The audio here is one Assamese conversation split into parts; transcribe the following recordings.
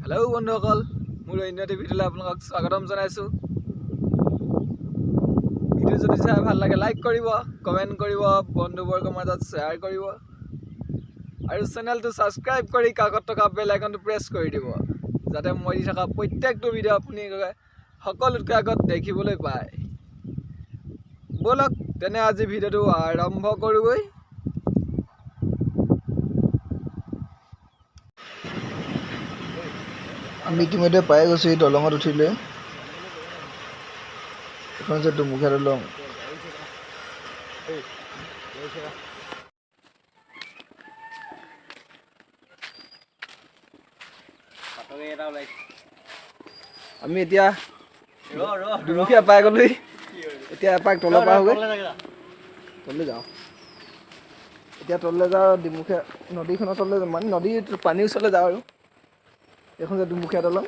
হেল্ল' বন্ধুসকল, মোৰ অন্য এটা ভিডিঅ'লৈ আপোনালোকক স্বাগতম জনাইছোঁ। ভিডিঅ' যদি চাই ভাল লাগে লাইক কৰিব, কমেণ্ট কৰিব, বন্ধুবৰ্গৰ মাজত শ্বেয়াৰ কৰিব আৰু চেনেলটো ছাবস্ক্ৰাইব কৰি কাষত থকা বেল আইকনটো প্ৰেছ কৰি দিব, যাতে মই দি থকা প্ৰত্যেকটো ভিডিঅ' আপুনি সকলোতকৈ আগত দেখিবলৈ পায়। ব'লক তেনে আজি ভিডিঅ'টো আৰম্ভ কৰোঁগৈ। আমি ইতিমধ্যে পাই গৈছোঁ এই দলঙত উঠিলে। এখন যে দুমুখীয়া দলং। আমি এতিয়া দুমুখীয়া পাই গ'লো। এতিয়া এপাক তলৰ পৰা হৈ তললৈ যাওঁ। এতিয়া তললৈ যাওঁ, দুমুখীয়া নদীখনৰ তললৈ যাওঁ, মানে নদীৰ পানীৰ ওচৰলৈ যাওঁ আৰু এইখন যে দুমুখীয়া দলং।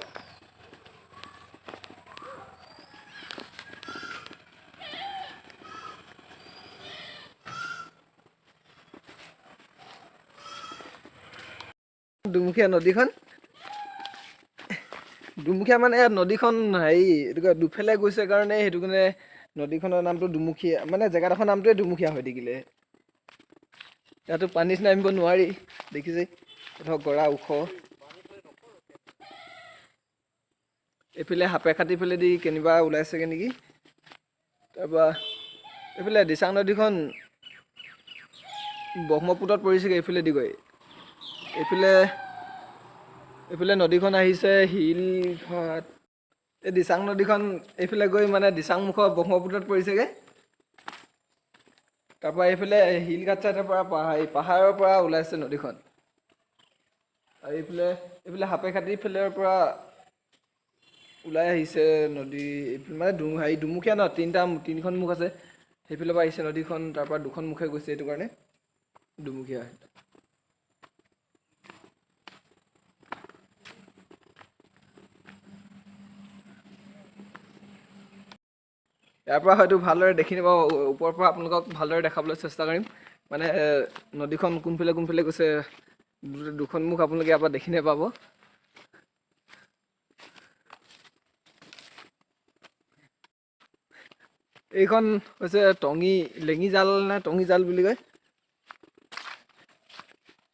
দুমুখীয়া নদীখন, দুমুখীয়া মানে ইয়াত নদীখন এইটো দুফালে গৈছে কাৰণে সেইটো কাৰণে নদীখনৰ নামটো দুমুখীয়া, মানে জেগাডোখৰ নামটোৱে দুমুখীয়া হৈ থাকিলে। ইয়াতো পানীত নামিব নোৱাৰি, দেখিছে ধৰক গৰা ওখ। এইফালে সাপে খাটি ফালেদি কেনিবা ওলাইছেগৈ নেকি। তাৰপৰা এইফালে দিচাং নদীখন ব্ৰহ্মপুত্ৰত পৰিছেগৈ এইফালেদি গৈ। এইফালে নদীখন আহিছে শিলঘাট। এই দিচাং নদীখন এইফালে গৈ মানে দিচাংমুখৰ ব্ৰহ্মপুত্ৰত পৰিছেগৈ। তাৰপৰা এইফালে শিলঘাট চাইডৰ পৰা পাহাৰৰ পৰা ওলাইছে নদীখন। আৰু এইফালে সাপে খাটি ফালৰ পৰা ওলাই আহিছে নদী। মানে দুমুখীয়া ন, তিনিখন মুখ আছে। সেইফালৰ পৰা আহিছে নদীখন, তাৰপৰা দুখন মুখে গৈছে, এইটো কাৰণে দুমুখীয়া। ইয়াৰ পৰা হয়তো ভালদৰে দেখি নাপাব, ওপৰৰ পৰা আপোনালোকক ভালদৰে দেখাবলৈ চেষ্টা কৰিম। মানে নদীখন কোনফালে গৈছে, দুখন মুখ আপোনালোকে ইয়াৰ পৰা দেখি নাপাব। এইখন হৈছে লেঙি জাল নে টঙি জাল বুলি কয়।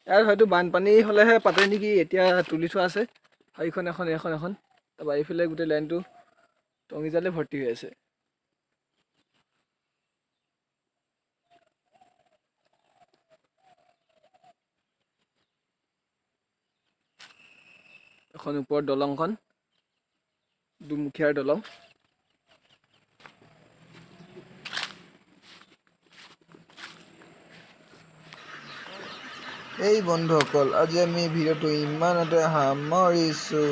ইয়াত হয়তো বানপানী হ'লেহে পাতে নেকি, এতিয়া তুলি থোৱা আছে। এইখন এখন তাৰপৰা এইফালে গোটেই লাইনটো টঙি জালে ভৰ্তি হৈ আছে। এখন ওপৰত দলংখন, দুমুখীয়াৰ দলং। এই বন্ধুসকল, আজি আমি ভিডিঅ'টো ইমানতে সামৰিছোঁ।